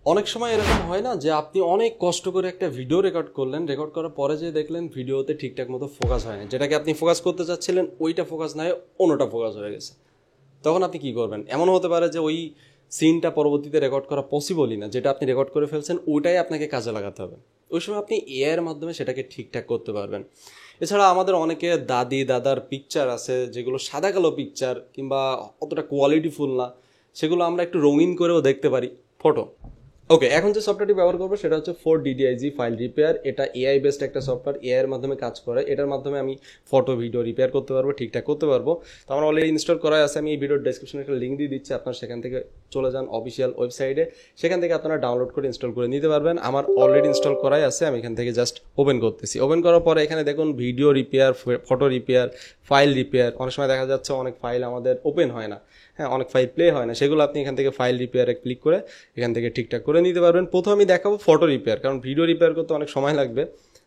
অনেক সময় এরকম হয় না যে আপনি অনেক কষ্ট করে একটা ভিডিও রেকর্ড করলেন, রেকর্ড করার পরে যে দেখলেন ভিডিওতে ঠিকঠাক মতো ফোকাস হয় না, যেটাকে আপনি ফোকাস করতে চাচ্ছিলেন ওইটা ফোকাস না হয়ে অন্যটা ফোকাস হয়ে গেছে। তখন আপনি কি করবেন? এমন হতে পারে যে ওই সিনটা পরবর্তীতে রেকর্ড করা পসিবলই না, যেটা আপনি রেকর্ড করে ফেলছেন ওইটাই আপনাকে কাজে লাগাতে হবে। ওই সময় আপনি এআই এর মাধ্যমে সেটাকে ঠিকঠাক করতে পারবেন। এছাড়া আমাদের অনেকে দাদি দাদার পিকচার আছে যেগুলো সাদা কালো পিকচার কিংবা অতটা কোয়ালিটিফুল না, সেগুলো আমরা একটু রঙিন করেও দেখতে পারি ফটো। ওকে, এখন যে সফটওয়্যারটি ব্যবহার করবো সেটা হচ্ছে 4DDIG ফাইল রিপেয়ার। এটা এআই বেসড একটা সফটওয়্যার, এআই এর মাধ্যমে কাজ করে। এটার মাধ্যমে আমি ফটো ভিডিও রিপেয়ার করতে পারবো, ঠিকঠাক করতে পারবো। তো আমার অলরেডি ইনস্টল করা আছে, আমি এই ভিডিওর ডেসক্রিপশনে একটা লিঙ্ক দিয়ে দিচ্ছি, আপনারা সেখান থেকে চলে যান অফিসিয়াল ওয়েবসাইটে, সেখান থেকে আপনারা ডাউনলোড করে ইনস্টল করে নিতে পারবেন। আমার অলরেডি ইনস্টল করাই আছে, আমি এখান থেকে জাস্ট ওপেন করতেছি। ওপেন করার পরে এখানে দেখুন video repair, photo repair, file repair. অনেক সময় দেখা যাচ্ছে অনেক ফাইল আমাদের ওপেন হয় না, হ্যাঁ, অনেক ফাইল প্লে হয় না, সেগুলো আপনি এখান থেকে ফাইল রিপেয়ারে ক্লিক করে এখান থেকে ঠিকঠাক করে নিতে পারবেন। প্রথমে আমি দেখাবো ফটো রিপেয়ার, কারণ ভিডিও রিপেয়ার করতে অনেক সময় লাগবে।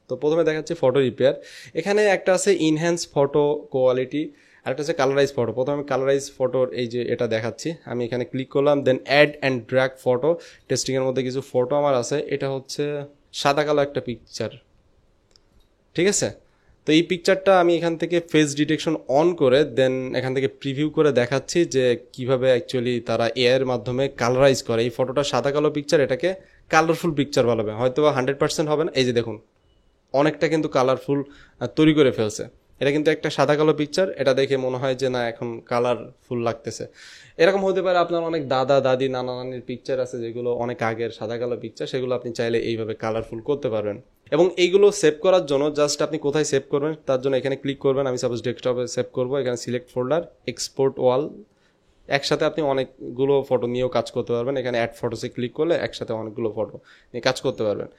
তো প্রথমে দেখাচ্ছি ফটো রিপেয়ার। এখানে একটা আছে ইনহ্যান্স ফটো কোয়ালিটি, আরেকটা আছে কালারাইজ ফটো। প্রথমে আমি কালারাইজ ফটোর এই যে এটা দেখাচ্ছি, আমি এখানে ক্লিক করলাম, দেন অ্যাড অ্যান্ড ড্র্যাগ ফটো। টেস্টিংয়ের মধ্যে কিছু ফটো আমার আছে, এটা হচ্ছে সাদা কালো একটা পিকচার, ঠিক আছে। তো এই পিকচারটা আমি এখান থেকে ফেস ডিটেকশন অন করে দেন এখান থেকে প্রিভিউ করে দেখাচ্ছি যে কিভাবে অ্যাকচুয়ালি তারা এআই এর মাধ্যমে কালারাইজ করে। এই ফটোটা সাদা কালো পিকচার, এটাকে কালারফুল পিকচার বলা হবে, হয়তো 100% হবে না। এই যে দেখুন অনেকটা কিন্তু কালারফুল তৈরি করে ফেলছে। এটা কিন্তু একটা সাদা কালো পিকচার, এটা দেখে মনে হয় যে না এখন কালারফুল লাগতেছে। এরকম হতে পারে আপনার অনেক দাদা দাদি নানা নানির পিকচার আছে যেগুলো অনেক আগের সাদা কালো পিকচার, সেগুলো আপনি চাইলে এইভাবে কালারফুল করতে পারবেন। এবং এইগুলো সেভ করার জন্য জাস্ট আপনি কোথায় সেভ করবেন তার জন্য এখানে ক্লিক করবেন। আমি সাপোজ ডেস্কটপে সেভ করবো, এখানে সিলেক্ট ফোল্ডার, এক্সপোর্ট ওয়াল। একসাথে আপনি অনেকগুলো ফটো নিয়েও কাজ করতে পারবেন। এখানে অ্যাড ফটোসে ক্লিক করলে একসাথে অনেকগুলো ফটো নিয়ে কাজ করতে পারবেন।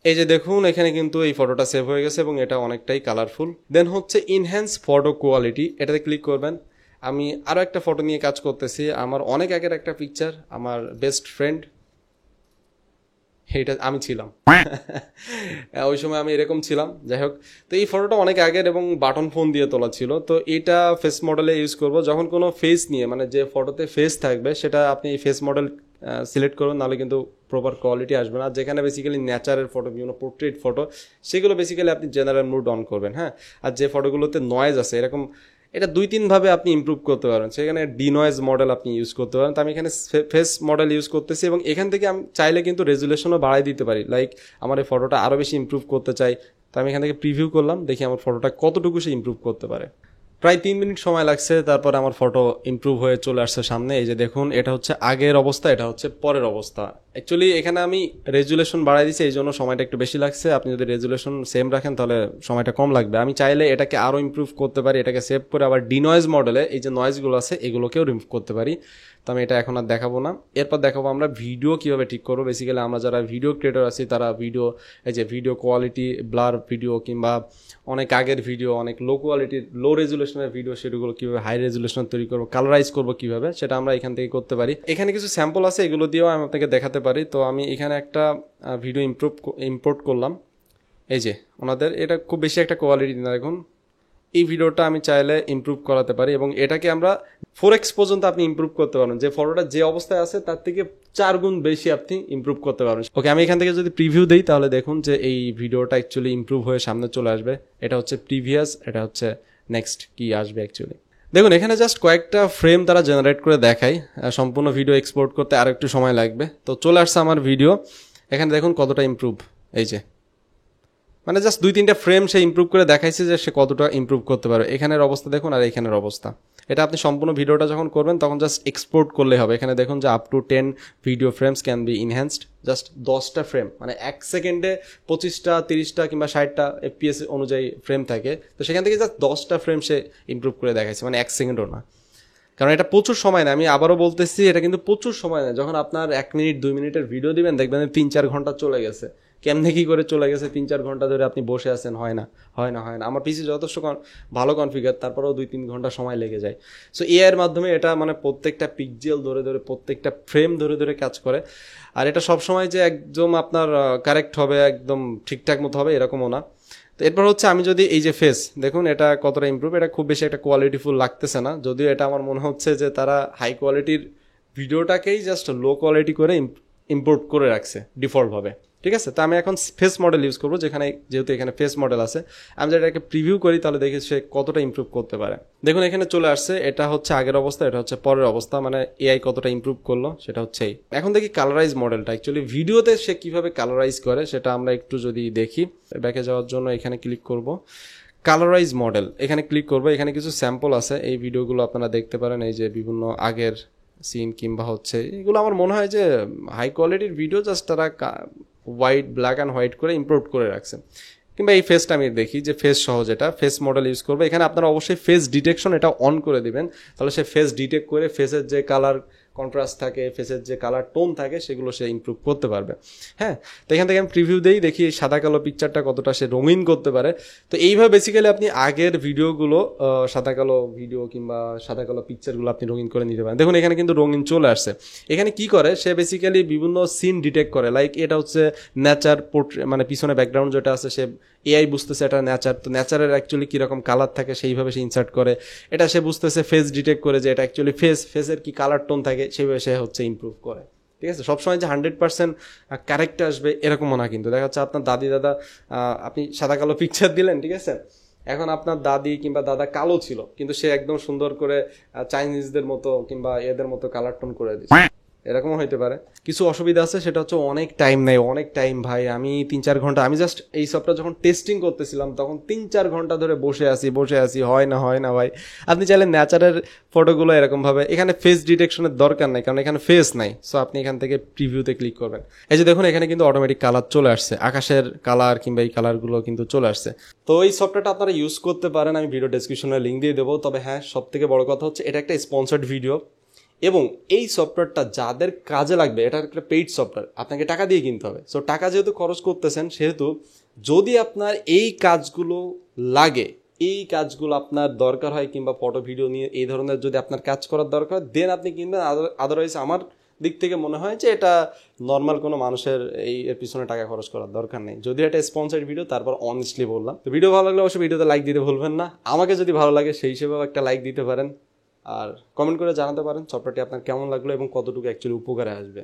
এই যে দেখুন এখানে কিন্তু এই ফটোটা সেভ হয়ে গেছে এবং এটা অনেকটাই কালারফুল। দেন হচ্ছে ইনহ্যান্স ফটো কোয়ালিটি, এটাতে ক্লিক করবেন। আমি আরও একটা ফটো নিয়ে কাজ করতেছি, আমার অনেক আগের একটা পিকচার, আমার বেস্ট ফ্রেন্ড, এটা আমি ছিলাম ওই সময় আমি এরকম ছিলাম। যাই হোক, তো এই ফটোটা অনেক আগের এবং বাটন ফোন দিয়ে তোলা ছিল। তো এটা ফেস মডেলে ইউজ করব। যখন কোনো ফেস নিয়ে মানে যে ফটোতে ফেস থাকবে সেটা আপনি এই ফেস মডেল সিলেক্ট করুন, নাহলে কিন্তু প্রপার কোয়ালিটি আসবে না। যেখানে বেসিক্যালি নেচারের ফটো, বিভিন্ন পোর্ট্রেট ফটো, সেগুলো বেসিক্যালি আপনি জেনারেল মুড অন করবেন, হ্যাঁ। আর যে ফটোগুলোতে নয়েজ আছে এরকম, এটা 2-3 ভাবে আপনি ইমপ্রুভ করতে পারেন। সেখানে ডিনয়েজ মডেল আপনি ইউজ করতে পারেন। তো আমি এখানে ফেস মডেল ইউজ করতেছি এবং এখান থেকে আমি চাইলে কিন্তু রেজুলেশনও বাড়াই দিতে পারি। লাইক আমার এই ফটোটা আরও বেশি ইমপ্রুভ করতে চাই, তো আমি এখান থেকে প্রিভিউ করলাম, দেখি আমার ফটোটা কতটুকু সে ইমপ্রুভ করতে পারে। প্রায় 3 মিনিট সময় লাগছে, তারপর আমার ফটো ইমপ্রুভ হয়ে চলে আসছে সামনে। এই যে দেখুন এটা হচ্ছে আগের অবস্থা, এটা হচ্ছে পরের অবস্থা। অ্যাকচুয়ালি এখানে আমি রেজুলেশন বাড়াই দিচ্ছি, এই জন্য সময়টা একটু বেশি লাগছে। আপনি যদি রেজুলেশন সেম রাখেন তাহলে সময়টা কম লাগবে। আমি চাইলে এটাকে আরও ইমপ্রুভ করতে পারি, এটাকে সেভ করে আবার ডিনয়েজ মডেলে এই যে নয়েজগুলো আছে এগুলোকেও রিমুভ করতে পারি। তো আমি এটা এখন আর দেখাবো না। এরপর দেখাবো আমরা ভিডিও কীভাবে ঠিক করবো। বেসিক্যালি আমরা যারা ভিডিও ক্রিয়েটর আছি তারা ভিডিও, এই যে ভিডিও কোয়ালিটি, ব্লার ভিডিও কিংবা অনেক আগের ভিডিও, অনেক লো কোয়ালিটির লো রেজুলেশনের ভিডিও, সেগুলো কীভাবে হাই রেজুলেশন তৈরি করবো, কালারাইজ করবো কীভাবে, সেটা আমরা এখান থেকে করতে পারি। এখানে কিছু স্যাম্পল আছে, এগুলো দিয়েও আমি আপনাকে দেখাতে পারি। তো আমি এখানে একটা ভিডিও ইম্পোর্ট করলাম। এই যে ওনাদের এটা খুব বেশি একটা কোয়ালিটি না, দেখুন এই ভিডিওটা আমি চাইলে ইমপ্রুভ করাতে পারি এবং এটাকে আমরা 4x পর্যন্ত আপনি ইমপ্রুভ করতে পারবেন। যে ফটোটা যে অবস্থায় আছে তার থেকে 4 গুণ বেশি আপনি ইমপ্রুভ করতে পারবেন। ওকে, আমি এখান থেকে যদি প্রিভিউ দিই তাহলে দেখুন যে এই ভিডিওটা অ্যাকচুয়ালি ইমপ্রুভ হয়ে সামনে চলে আসবে। এটা হচ্ছে প্রিভিয়াস, এটা হচ্ছে নেক্সট কি আসবে অ্যাকচুয়ালি। দেখুন এখানে জাস্ট কয়েকটা ফ্রেম তারা জেনারেট করে দেখায়, সম্পূর্ণ ভিডিও এক্সপোর্ট করতে আর একটু সময় লাগবে। তো চলে আসছে আমার ভিডিও, এখানে দেখুন কতটা ইমপ্রুভ। এই যে মানে জাস্ট 2-3টা ফ্রেম সে ইমপ্রুভ করে দেখাইছে যে সে কতটা ইমপ্রুভ করতে পারে। এখানের অবস্থা দেখুন আর এখানের অবস্থা। এটা আপনি সম্পূর্ণ ভিডিওটা যখন করবেন তখন জাস্ট এক্সপোর্ট করলে হবে। এখানে দেখুন যে up to 10 video frames can be enhanced. Just 10টা ফ্রেম, মানে 1 সেকেন্ডে 25টা 30টা কিংবা 60টা FPS অনুযায়ী ফ্রেম থাকে। তো সেখান থেকে জাস্ট 10টা ফ্রেম সে ইমপ্রুভ করে দেখাইছে, মানে 1 সেকেন্ডও না। কারণ এটা প্রচুর সময় না, আমি আবারও বলতেছি এটা কিন্তু প্রচুর সময় না। যখন আপনার 1 মিনিট 2 মিনিটের ভিডিও দিবেন দেখবেন 3-4 ঘন্টা চলে গেছে। কেমনে কি করে চলে গেছে? 3-4 ঘন্টা ধরে আপনি বসে আছেন, হয় না। আমার পিসি যথেষ্ট ভালো কনফিগার, তারপরেও 2-3 ঘন্টা সময় লেগে যায়। সো এআই এর মাধ্যমে এটা মানে প্রত্যেকটা পিক্সেল ধরে ধরে, প্রত্যেকটা ফ্রেম ধরে ধরে কাজ করে। আর এটা সবসময় যে একদম আপনার কারেক্ট হবে, একদম ঠিকঠাক মতো হবে এরকমও না। তো এরপর হচ্ছে আমি যদি এই যে ফেস দেখুন এটা কতটা ইমপ্রুভ, এটা খুব বেশি একটা কোয়ালিটিফুল লাগতেছে না, যদিও এটা আমার মনে হচ্ছে যে তারা হাই কোয়ালিটির ভিডিওটাকেই জাস্ট লো কোয়ালিটি করে ইম্পোর্ট করে রাখছে ডিফল্টভাবে, ঠিক আছে। তো আমি এখন ফেস মডেল ইউজ করবো, যেহেতু এখানে ফেস মডেল আছে, আমি যদি এটাকে প্রিভিউ করি তাহলে দেখি সে কতটা ইমপ্রুভ করতে পারে। দেখুন এখানে চলে আসছে, এটা হচ্ছে আগের অবস্থা, এটা হচ্ছে পরের অবস্থা, মানে এআই কতটা ইমপ্রুভ করলো সেটা হচ্ছে এই। এখন দেখি কালারাইজ মডেলটা, অ্যাকচুয়ালি ভিডিওতে সে কিভাবে কালারাইজ করে সেটা আমরা একটু যদি দেখি। ব্যাকে যাওয়ার জন্য এখানে ক্লিক করব, কালারাইজ মডেল এখানে ক্লিক করবো। এখানে কিছু স্যাম্পল আছে, এই ভিডিওগুলো আপনারা দেখতে পারেন, এই যে বিভিন্ন আগের সিন কিংবা হচ্ছে এগুলো আমার মনে হয় যে হাই কোয়ালিটির ভিডিও, জাস্ট তারা হোয়াইট, ব্ল্যাক অ্যান্ড হোয়াইট করে ইম্পোর্ট করে রাখছে। কিংবা এই ফেসটা আমি দেখি যে ফেস সহ যেটা ফেস মডেল ইউজ করবো, এখানে আপনারা অবশ্যই ফেস ডিটেকশন এটা অন করে দিবেন, তাহলে সে ফেস ডিটেক্ট করে ফেসের যে কালার কন্ট্রাস্ট থাকে, ফেসের যে কালার টোন থাকে সেগুলো সে ইমপ্রুভ করতে পারবে। হ্যাঁ, তো এখান থেকে আমি প্রিভিউ দিই, দেখি এই সাদা কালো পিকচারটা কতটা সে রঙিন করতে পারে। তো এইভাবে বেসিক্যালি আপনি আগের ভিডিওগুলো, সাদা কালো ভিডিও কিংবা সাদা কালো পিকচারগুলো আপনি রঙিন করে নিতে পারেন। দেখুন এখানে কিন্তু রঙিন চলে আসছে। এখানে কি করে সে বেসিক্যালি বিভিন্ন সিন ডিটেক্ট করে, লাইক এটা হচ্ছে নেচার পোর্ট্রেট, মানে পিছনে ব্যাকগ্রাউন্ড যেটা আছে সে এআই বুঝতেছে এটা নেচার, তো নেচারের অ্যাকচুয়ালি কীরকম কালার থাকে সেইভাবে সে ইনসার্ট করে। এটা সে বুঝতেছে ফেস ডিটেক্ট করে যে এটা অ্যাকচুয়ালি ফেসের কি কালার টোন থাকে সেইভাবে সে হচ্ছে ইমপ্রুভ করে, ঠিক আছে। সবসময় যে 100% কারেক্ট আসবে এরকমও না, কিন্তু দেখা যাচ্ছে আপনার দাদি দাদা, আপনি সাদা কালো পিকচার দিলেন, ঠিক আছে, এখন আপনার দাদি কিংবা দাদা কালো ছিল কিন্তু সে একদম সুন্দর করে চাইনিজদের মতো কিংবা এদের মতো কালার টোন করে দিচ্ছে, এরকমও হইতে পারে। কিছু অসুবিধা আছে, সেটা হচ্ছে অনেক টাইম নেয়, অনেক টাইম ভাই। আমি 3-4 ঘন্টা, আমি জাস্ট এই সফটওয়্যার যখন টেস্টিং করতেছিলাম তখন 3-4 ঘন্টা ধরে বসে আছি, হয় না ভাই। আপনি চাইলে ন্যাচারের ফটোগুলো এরকমভাবে, এখানে ফেস ডিটেকশনের দরকার নাই কারণ এখানে ফেস নাই, সো আপনি এখান থেকে প্রিভিউতে ক্লিক করবেন। এই যে দেখুন এখানে কিন্তু অটোমেটিক কালার চলে আসছে, আকাশের কালার কিংবা এই কালারগুলো কিন্তু চলে আসছে। তো এই সফটওয়্যারটা আপনারা ইউজ করতে পারেন, আমি ভিডিও ডেসক্রিপশনে লিঙ্ক দিয়ে দেবো। তবে হ্যাঁ, সব থেকে বড় কথা হচ্ছে এটা একটা স্পন্সর্ড ভিডিও, এবং এই সফটওয়্যারটা যাদের কাজে লাগবে, এটা একটা পেইড সফটওয়্যার, আপনাকে টাকা দিয়ে কিনতে হবে। সো টাকা যেহেতু খরচ করতেছেন, সেহেতু যদি আপনার এই কাজগুলো লাগে, এই কাজগুলো আপনার দরকার হয় কিংবা ফটো ভিডিও নিয়ে এই ধরনের যদি আপনার কাজ করার দরকার, দেন আপনি কিনবেন। আদারওয়াইজ আমার দিক থেকে মনে হয় যে এটা নর্মাল কোনো মানুষের এর পিছনে টাকা খরচ করার দরকার নেই। যদি এটা স্পন্সর্ড ভিডিও, তারপর অনেস্টলি বললাম। তো ভিডিও ভালো লাগলে অবশ্যই ভিডিওতে লাইক দিতে ভুলবেন না। আমাকে যদি ভালো লাগে সেই হিসেবেও একটা লাইক দিতে পারেন, আর কমেন্ট করে জানাতে পারেন সফটওয়্যারটি আপনার কেমন লাগলো এবং কতটুকু অ্যাকচুয়ালি উপকারে আসবে।